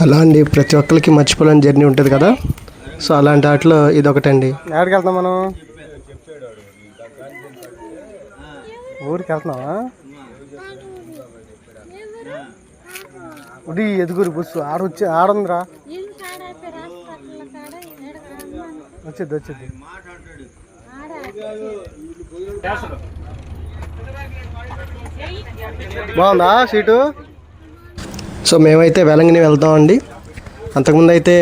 అలా అండి, ప్రతి ఒక్కరికి మర్చిపోలేని జర్నీ ఉంటుంది కదా. సో అలాంటి వాటిలో ఇది ఒకటండి. ఎక్కడికి వెళ్తాం మనం? ఊరికి వెళ్తున్నావా? ఇది ఎదుగురు బస్సు ఆడుందిరా. వచ్చింది బాగుందా సీటు? సో మేమైతే వెలంగిని వెళ్తామండి. అంతకుముందు అయితే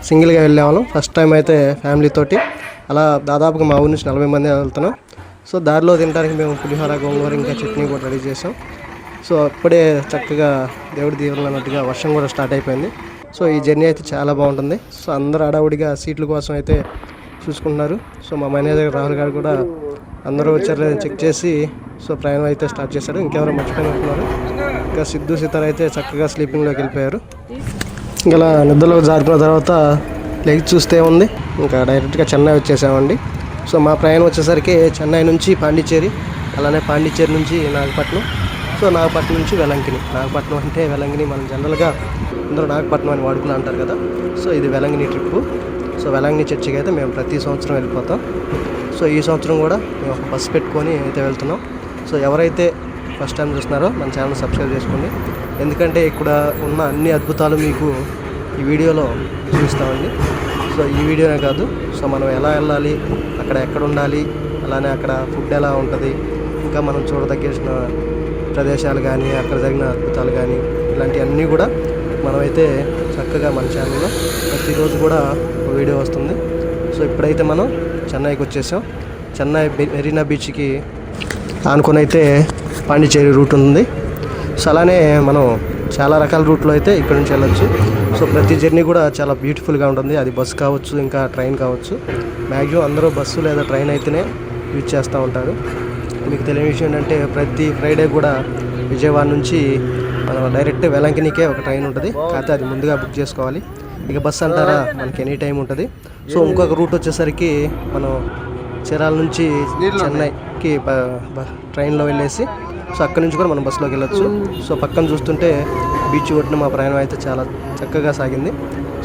సింగిల్గా వెళ్ళేవాళ్ళం. ఫస్ట్ టైం అయితే ఫ్యామిలీతోటి అలా దాదాపుగా మా ఊరి నుంచి 40 మంది వెళ్తున్నాం. సో దారిలో తినడానికి మేము పులిహోర, గోంగూర, ఇంకా చట్నీ కూడా రెడీ చేసాం. సో అప్పుడే చక్కగా దేవుడి దీవెనలు అన్నట్టుగా వర్షం కూడా స్టార్ట్ అయిపోయింది. సో ఈ జర్నీ అయితే చాలా బాగుంటుంది. సో అందరూ హడావుడిగా సీట్ల కోసం అయితే చూసుకుంటున్నారు. సో మా మేనేజర్ రాహుల్ గారు కూడా అందరూ వచ్చారు చెక్ చేసి సో ప్రయాణం అయితే స్టార్ట్ చేశారు. ఇంకెవరో మర్చిపోయినట్టున్నారు. ఇంకా సిద్ధు సీతార్ అయితే చక్కగా స్లీపింగ్లోకి వెళ్ళిపోయారు. ఇలా నిద్రలో జారుకున్న తర్వాత లెగ్ చూస్తే ఉంది, ఇంకా డైరెక్ట్గా చెన్నై వచ్చేసామండి. సో మా ప్రయాణం వచ్చేసరికి చెన్నై నుంచి పాండిచ్చేరి, అలానే పాండిచ్చేరి నుంచి నాగపట్నం, సో నాగపట్నం నుంచి వెలంగిని. నాగపట్నం అంటే వెలంగిని మనం జనరల్గా అందరూ నాగపట్నం అని వాడుకుని అంటారు కదా. సో ఇది వెలంగిని ట్రిప్పు. సో వెలంగిని చర్చికి అయితే మేము ప్రతి సంవత్సరం వెళ్ళిపోతాం. సో ఈ సంవత్సరం కూడా మేము ఒక బస్సు పెట్టుకొని అయితే వెళ్తున్నాం. సో ఎవరైతే ఫస్ట్ టైం చూస్తున్నారో మన ఛానల్ సబ్స్క్రైబ్ చేసుకోండి. ఎందుకంటే ఇక్కడ ఉన్న అన్ని అద్భుతాలు మీకు ఈ వీడియోలో చూపిస్తామండి. సో ఈ వీడియోనే కాదు, సో మనం ఎలా వెళ్ళాలి, అక్కడ ఎక్కడ ఉండాలి, అలానే అక్కడ ఫుడ్ ఎలా ఉంటుంది, ఇంకా మనం చూడదగ్గేసిన ప్రదేశాలు కానీ అక్కడ జరిగిన అద్భుతాలు కానీ ఇలాంటివన్నీ కూడా మనమైతే చక్కగా మన ఛానల్లో ప్రతిరోజు కూడా ఒక వీడియో వస్తుంది. సో ఇప్పుడైతే మనం చెన్నైకి వచ్చేసాం. చెన్నై మెరీనా బీచ్కి ఆనుకొని అయితే పాండిచ్చేరి రూట్ ఉంది. సో అలానే మనం చాలా రకాల రూట్లో అయితే ఇక్కడ నుంచి వెళ్ళొచ్చు. సో ప్రతి జర్నీ కూడా చాలా బ్యూటిఫుల్గా ఉంటుంది. అది బస్సు కావచ్చు, ఇంకా ట్రైన్ కావచ్చు. మ్యాక్సిమం అందరూ బస్సు లేదా ట్రైన్ అయితేనే యూజ్ చేస్తూ ఉంటారు. మీకు తెలియని విషయం ఏంటంటే ప్రతి ఫ్రైడే కూడా విజయవాడ నుంచి మనం డైరెక్ట్ వెలంగినికే ఒక ట్రైన్ ఉంటుంది. కాకపోతే అది ముందుగా బుక్ చేసుకోవాలి. ఇక బస్సు అంటారా మనకి ఎనీ టైం ఉంటుంది. సో ఇంకొక రూట్ వచ్చేసరికి మనం చీరాల నుంచి చెన్నైకి ట్రైన్లో వెళ్ళేసి సో అక్కడి నుంచి కూడా మనం బస్సులోకి వెళ్ళొచ్చు. సో పక్కన చూస్తుంటే బీచ్ ఒడ్డున మా ప్రయాణం అయితే చాలా చక్కగా సాగింది.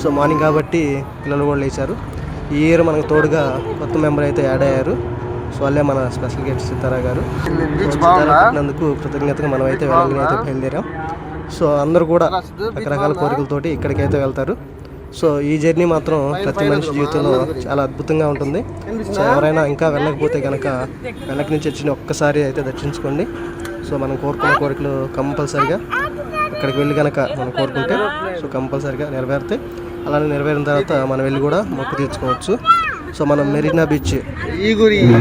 సో మార్నింగ్ కాబట్టి పిల్లలు కూడా లేచారు. ఈ ఇయర్ మనకు తోడుగా కొత్త మెంబర్ అయితే యాడ్ అయ్యారు. సో వాళ్ళే మన స్పెషల్ గెస్ట్ సితారా గారు. పెట్టినందుకు కృతజ్ఞతగా మనం అయితే వెలంగిని అయితే బయలుదేరాం. సో అందరూ కూడా రకరకాల కోరికలతోటి ఇక్కడికైతే వెళ్తారు. సో ఈ జర్నీ మాత్రం ప్రతి మనిషి జీవితంలో చాలా అద్భుతంగా ఉంటుంది. సో ఎవరైనా ఇంకా వెళ్ళకపోతే కనుక వెనక్కి నుంచి వచ్చి ఒక్కసారి అయితే దర్శించుకోండి. సో మనం కోరుకున్న కోరికలు కంపల్సరిగా అక్కడికి వెళ్ళి కనుక మనం కోరుకుంటే సో కంపల్సరిగా నెరవేరుతాయి. అలానే నెరవేరిన తర్వాత మనం వెళ్ళి కూడా మొక్కు తీర్చుకోవచ్చు. సో మనం మెరీనా బీచ్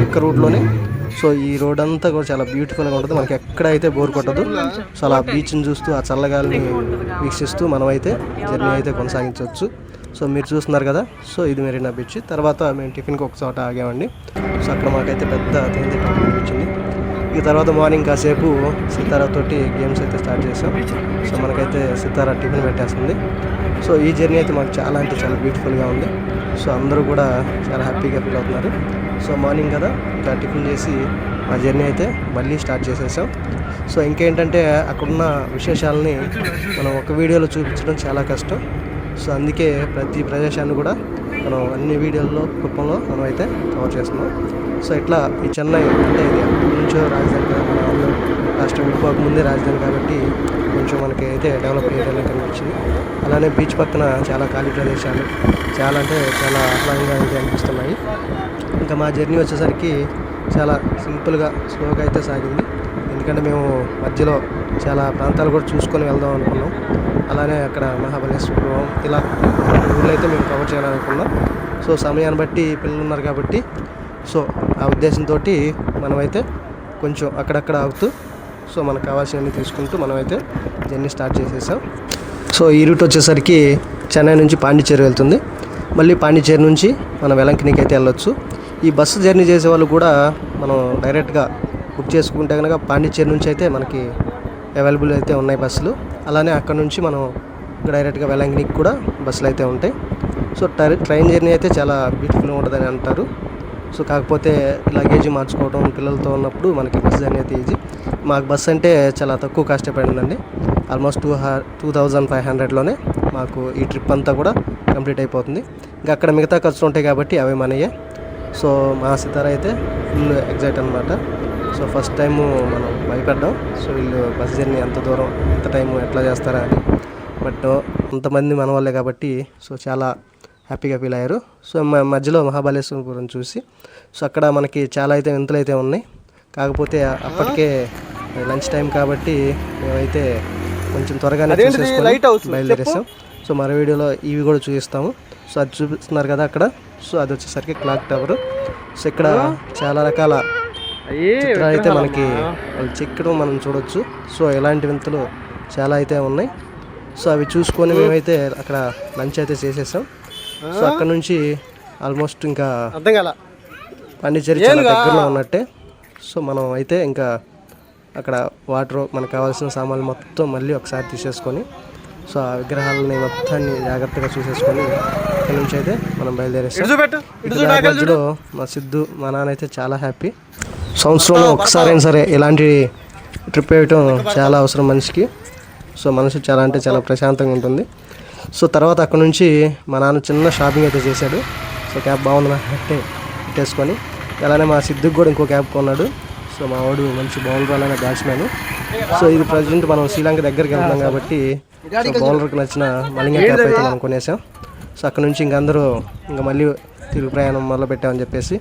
ఒక్క రూట్లోనే. సో ఈ రోడ్ అంతా కూడా చాలా బ్యూటిఫుల్గా ఉంటుంది. మనకి ఎక్కడైతే బోర్ కొట్టదు. సో అలా బీచ్ని చూస్తూ ఆ చల్లగాలిని వీక్షిస్తూ మనమైతే జర్నీ అయితే కొనసాగించవచ్చు. సో మీరు చూస్తున్నారు కదా, సో ఇది మెరీనా బీచ్. తర్వాత మేము టిఫిన్కి ఒక చోట ఆగామండి. సో అక్కడ మాకైతే పెద్ద తేనె అనిపించింది. ఇక తర్వాత మార్నింగ్ కాసేపు సితారాతోటి గేమ్స్ అయితే స్టార్ట్ చేసాం. సో మనకైతే సితారా టిఫిన్ పెట్టేస్తుంది. సో ఈ జర్నీ అయితే మాకు చాలా అంటే చాలా బ్యూటిఫుల్గా ఉంది. సో అందరూ కూడా చాలా హ్యాపీగా ఫీల్ అవుతున్నారు. సో మార్నింగ్ కదా ఇంకా టిఫిన్ చేసి మా జర్నీ అయితే మళ్ళీ స్టార్ట్ చేసేసాం. సో ఇంకేంటంటే అక్కడున్న విశేషాలని మనం ఒక వీడియోలో చూపించడం చాలా కష్టం. సో అందుకే ప్రతి ప్రదేశాన్ని కూడా మనం అన్ని వీడియోల్లో రూపంలో మనం అయితే కవర్ చేస్తున్నాం. సో ఇట్లా ఈ చెన్నై అంటే ఇది అప్పటి నుంచో రాజధాని కదా, మన వాళ్ళు రాష్ట్రం విడిపోక ముందే రాజధాని కాబట్టి కొంచెం మనకి అయితే డెవలప్ ఏరియాలో కనిపించింది. అలానే బీచ్ పక్కన చాలా ఖాళీ ప్రదేశాలు చాలా అంటే చాలా ఆహ్లాదంగా అయితే అనిపిస్తున్నాయి. ఇంకా మా జర్నీ వచ్చేసరికి చాలా సింపుల్గా స్లోగా అయితే సాగింది. ఎందుకంటే మేము మధ్యలో చాలా ప్రాంతాలు కూడా చూసుకొని వెళ్దాం అనుకున్నాం. అలానే అక్కడ మహాబలేశ్వరం ఇలా ఊళ్ళో అయితే మేము కవర్ చేయాలనుకున్నాం. సో సమయాన్ని బట్టి పిల్లలు ఉన్నారు కాబట్టి సో ఆ ఉద్దేశంతో మనమైతే కొంచెం అక్కడక్కడ ఆగుతూ సో మనకు కావాల్సినవన్నీ తీసుకుంటూ మనమైతే జర్నీ స్టార్ట్ చేసేసాం. సో ఈ రూట్ వచ్చేసరికి చెన్నై నుంచి పాండిచ్చేరి వెళ్తుంది. మళ్ళీ పాండిచ్చేరి నుంచి మనం వెలంగినికి అయితే వెళ్ళొచ్చు. ఈ బస్సు జర్నీ చేసే వాళ్ళు కూడా మనం డైరెక్ట్గా బుక్ చేసుకుంటే కనుక పాండిచ్చేరి నుంచి అయితే మనకి అవైలబుల్ అయితే ఉన్నాయి బస్సులు. అలానే అక్కడ నుంచి మనం డైరెక్ట్గా వెలంగినికి కూడా బస్సులు అయితే ఉంటాయి. సో ట్రైన్ జర్నీ అయితే చాలా బ్యూటిఫుల్గా ఉంటుందని అంటారు. సో కాకపోతే లగేజ్ మార్చుకోవడం పిల్లలతో ఉన్నప్పుడు మనకి బస్సు జర్నీ అయితే ఈజీ. మాకు బస్సు అంటే చాలా తక్కువ కాస్ట్ పడిందండి. ఆల్మోస్ట్ 2500లోనే మాకు ఈ ట్రిప్ అంతా కూడా కంప్లీట్ అయిపోతుంది. ఇంకా అక్కడ మిగతా ఖర్చులు ఉంటాయి కాబట్టి అవి మనయే. సో మా సితార అయితే ఫుల్ ఎగ్జైట్ అనమాట. సో ఫస్ట్ టైము మనం భయపడ్డాం. సో వీళ్ళు బస్ జర్నీ అంత దూరం ఎంత టైము ఎట్లా చేస్తారా అని. బట్ అంతమంది మన వాళ్ళే కాబట్టి సో చాలా హ్యాపీగా ఫీల్ అయ్యారు. సో మధ్యలో మహాబలేశ్వరం చూసి సో అక్కడ మనకి చాలా అయితే వింతలు అయితే ఉన్నాయి. కాకపోతే అప్పటికే లంచ్ టైం కాబట్టి మేమైతే కొంచెం త్వరగానే చూసేసుకొని బయలుదేరేస్తాం. సో మరో వీడియోలో ఇవి కూడా చూపిస్తాము. సో అది చూపిస్తున్నారు కదా అక్కడ. సో అది వచ్చేసరికి క్లాక్ టవర్. సో ఇక్కడ చాలా రకాల చిత్రాలు అయితే మనకి వాళ్ళు చెక్కడం మనం చూడొచ్చు. సో ఎలాంటి వింతలు చాలా అయితే ఉన్నాయి. సో అవి చూసుకొని మేమైతే అక్కడ లంచ్ అయితే చేసేసాం. సో అక్కడ నుంచి ఆల్మోస్ట్ ఇంకా పాండిచ్చేరి చాలా దగ్గరలో ఉన్నట్టే. సో మనం అయితే ఇంకా అక్కడ వాటర్ మనకు కావాల్సిన సామాన్లు మొత్తం మళ్ళీ ఒకసారి తీసేసుకొని సో ఆ విగ్రహాలని మొత్తాన్ని జాగ్రత్తగా చూసేసుకొని అక్కడి నుంచి అయితే మనం బయలుదేరేస్తాం. మధ్యలో మా సిద్ధు మా నాన్న అయితే చాలా హ్యాపీ. సంవత్సరంలో ఒకసారైనా సరే ఇలాంటి ట్రిప్ వేయటం చాలా అవసరం మనిషికి. సో మనసు చాలా అంటే చాలా ప్రశాంతంగా ఉంటుంది. సో తర్వాత అక్కడ నుంచి మా నాన్న చిన్న షాపింగ్ అయితే చేశాడు. సో క్యాబ్ బాగుంది అంటే పెట్టేసుకొని అలానే మా సిద్ధుకి కూడా ఇంకో క్యాబ్ కొన్నాడు. సో మా వాడు మంచి బౌలర్ అలానే బ్యాట్స్మెన్. సో ఇది ప్రజెంట్ మనం శ్రీలంక దగ్గరికి వెళ్తున్నాం కాబట్టి సో బౌలర్కి నచ్చిన మలింగ క్యాప్ అయితే మనం కొనేసాం. సో అక్కడ నుంచి ఇంక అందరూ ఇంకా మళ్ళీ తిరుగు ప్రయాణం మొదలు పెట్టామని చెప్పేసి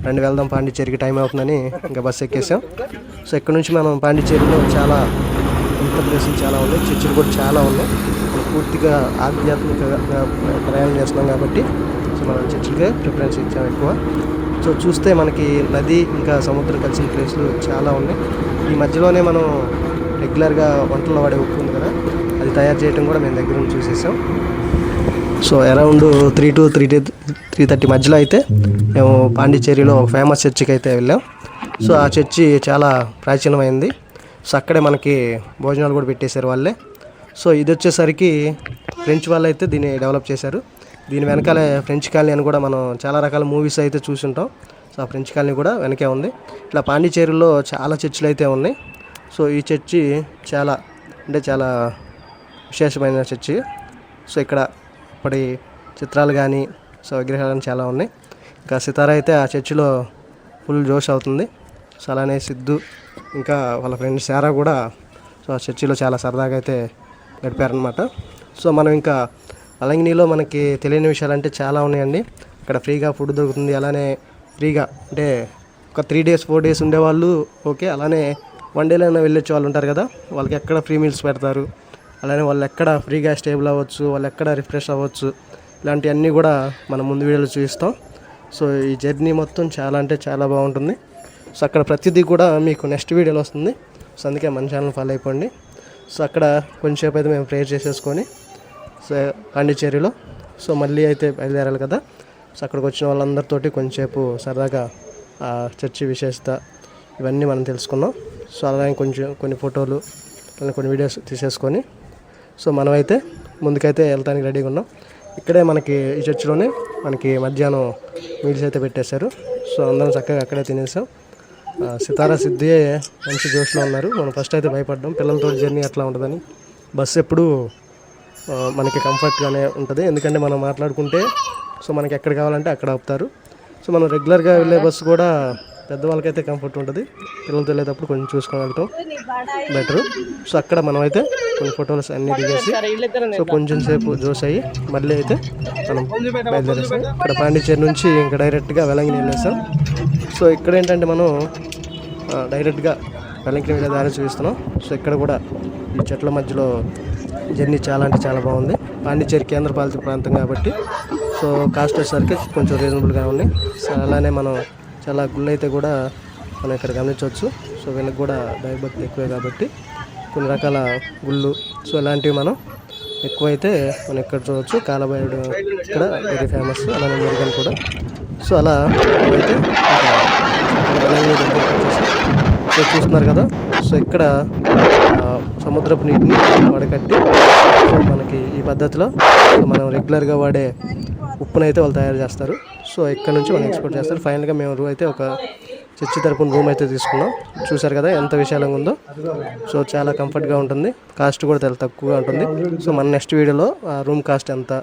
రండి వెళ్దాం పాండిచ్చేరికి టైం అవుతుందని ఇంకా బస్సు ఎక్కేసాం. సో ఇక్కడ నుంచి మనం పాండిచ్చేరిలో చాలా ఇంత ప్లేసులు చాలా ఉన్నాయి, చర్చిలు కూడా చాలా ఉన్నాయి. పూర్తిగా ఆధ్యాత్మికంగా ప్రయాణం చేస్తున్నాం కాబట్టి సో మనం చర్చిలకే ప్రిఫరెన్స్ ఇచ్చాం ఎక్కువ. సో చూస్తే మనకి నది ఇంకా సముద్రం కలిసిన ప్లేస్లు చాలా ఉన్నాయి. ఈ మధ్యలోనే మనం రెగ్యులర్గా వంటల్లో వాడే ఉప్పు ఉంది కదా, అది తయారు చేయడం కూడా మేము దగ్గర నుంచి చూసేసాం. సో అరౌండ్ 3 to 3:30 మధ్యలో అయితే మేము పాండిచ్చేరిలో ఒక ఫేమస్ చర్చికి అయితే వెళ్ళాం. సో ఆ చర్చి చాలా ప్రాచీనమైంది. సో అక్కడే మనకి భోజనాలు కూడా పెట్టేశారు వాళ్ళే. సో ఇది వచ్చేసరికి ఫ్రెంచ్ వాళ్ళు అయితే దీన్ని డెవలప్ చేశారు. దీని వెనకాలే ఫ్రెంచ్ కాలనీ అని కూడా మనం చాలా రకాల మూవీస్ అయితే చూసుంటాం. సో ఆ ఫ్రెంచ్ కాలనీ కూడా వెనకే ఉంది. ఇట్లా పాండిచ్చేరిలో చాలా చర్చిలు అయితే ఉన్నాయి. సో ఈ చర్చి చాలా అంటే చాలా విశేషమైన చర్చి. సో ఇక్కడ అప్పటి చిత్రాలు కానీ సో విగ్రహాలు కానీ చాలా ఉన్నాయి. ఇంకా సితార అయితే ఆ చర్చిలో ఫుల్ జోష్ అవుతుంది. సో అలానే సిద్ధు ఇంకా వాళ్ళ ఫ్రెండ్ శారా కూడా సో ఆ చర్చిలో చాలా సరదాగా అయితే గడిపారనమాట. సో మనం ఇంకా అలంగినిలో మనకి తెలియని విషయాలు అంటే చాలా ఉన్నాయండి. ఇక్కడ ఫ్రీగా ఫుడ్ దొరుకుతుంది. అలానే ఫ్రీగా అంటే ఒక 3 days 4 days ఉండేవాళ్ళు ఓకే, అలానే 1 dayలో వెళ్ళొచ్చే వాళ్ళు ఉంటారు కదా, వాళ్ళకి ఎక్కడ ఫ్రీ మీల్స్ పెడతారు, అలానే వాళ్ళు ఎక్కడ ఫ్రీగా స్టేబుల్ అవ్వచ్చు, వాళ్ళు ఎక్కడ రిఫ్రెష్ అవ్వచ్చు, ఇలాంటివన్నీ కూడా మనం ముందు వీడియోలో చూపిస్తాం. సో ఈ జర్నీ మొత్తం చాలా అంటే చాలా బాగుంటుంది. సో అక్కడ ప్రతిదీ కూడా మీకు నెక్స్ట్ వీడియోలో వస్తుంది. సో అందుకే మన ఛానల్ ఫాలో అయిపోండి. సో అక్కడ కొంచెంసేపు అయితే మేము ప్రేయర్ చేసేసుకొని సో పాండిచ్చేరిలో సో మళ్ళీ అయితే బయలుదేరాలి కదా. సో అక్కడికి వచ్చిన వాళ్ళందరితోటి కొంచెంసేపు సరదాగా ఆ చర్చి విశేషత ఇవన్నీ మనం తెలుసుకున్నాం. సో అలాగే కొన్ని ఫోటోలు కొన్ని వీడియోస్ తీసేసుకొని సో మనమైతే ముందుకైతే వెళ్తానికి రెడీగా ఉన్నాం. ఇక్కడే మనకి ఈ చర్చిలోనే మనకి మధ్యాహ్నం మీల్స్ అయితే పెట్టేశారు. సో అందరం చక్కగా అక్కడే తినేసాం. సితారా సిద్ధి మంచి జోష్లో ఉన్నారు. మనం ఫస్ట్ అయితే భయపడ్డాం పిల్లలతో జర్నీ ఎట్లా ఉంటుందని. బస్సు ఎప్పుడు మనకి కంఫర్ట్గానే ఉంటుంది, ఎందుకంటే మనం మాట్లాడుకుంటే సో మనకి ఎక్కడ కావాలంటే అక్కడ ఆపుతారు. సో మనం రెగ్యులర్గా వెళ్ళే బస్సు కూడా పెద్దవాళ్ళకైతే కంఫర్ట్ ఉంటుంది, పిల్లలతో వెళ్ళేటప్పుడు కొంచెం చూసుకొని వెళ్తాం బెటరు. సో అక్కడ మనం అయితే కొన్ని ఫొటోస్ అన్నీ దిగేసి సో కొంచెం సేపు జోస్ అయ్యి మళ్ళీ అయితే మనం బయలుదేరేస్తాం. ఇక్కడ పాండిచ్చేరి నుంచి ఇంకా డైరెక్ట్గా వెలంగిని వెళ్ళేస్తాం. సో ఇక్కడ ఏంటంటే మనం డైరెక్ట్గా వెలంగిని వెళ్ళే దారి చూపిస్తున్నాం. సో ఇక్కడ కూడా ఈ చెట్ల మధ్యలో జర్నీ చాలా అంటే చాలా బాగుంది. పాండిచ్చేరి కేంద్రపాలిత ప్రాంతం కాబట్టి సో కాస్ట్ వచ్చేసరికి కొంచెం రీజనబుల్గా ఉన్నాయి. సో అలానే మనం చాలా గుళ్ళు అయితే కూడా మనం ఇక్కడ గమనించవచ్చు. సో వీళ్ళకి కూడా దైవభక్తి ఎక్కువే కాబట్టి కొన్ని రకాల గుళ్ళు సో ఇలాంటివి మనం ఎక్కువైతే మనం ఇక్కడ చూడవచ్చు. కాలభైరుడు ఇక్కడ వెరీ ఫేమస్, అలానే మురుగన్ కూడా. సో అలా అయితే సో చూస్తున్నారు కదా. సో ఇక్కడ సముద్రపు నీటిని వడకట్టి సో మనకి ఈ పద్ధతిలో మనం రెగ్యులర్గా వాడే ఉప్పునైతే వాళ్ళు తయారు చేస్తారు. సో ఇక్కడ నుంచి మనం ఎక్స్పోర్ట్ చేస్తారు. ఫైనల్గా మేము అయితే ఒక చర్చి తరపున రూమ్ అయితే తీసుకున్నాం. చూసారు కదా ఎంత విశాలంగా ఉందో. సో చాలా కంఫర్ట్గా ఉంటుంది, కాస్ట్ కూడా చాలా తక్కువగా ఉంటుంది. సో మన నెక్స్ట్ వీడియోలో ఆ రూమ్ కాస్ట్ ఎంత,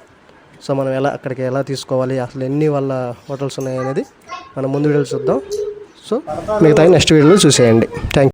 సో మనం అక్కడికి ఎలా తీసుకోవాలి, అసలు ఎన్ని వాళ్ళ హోటల్స్ ఉన్నాయి అనేది మనం ముందు వీడియోలో చూద్దాం. సో మిగతా నెక్స్ట్ వీడియోలో చూసేయండి. Thank you.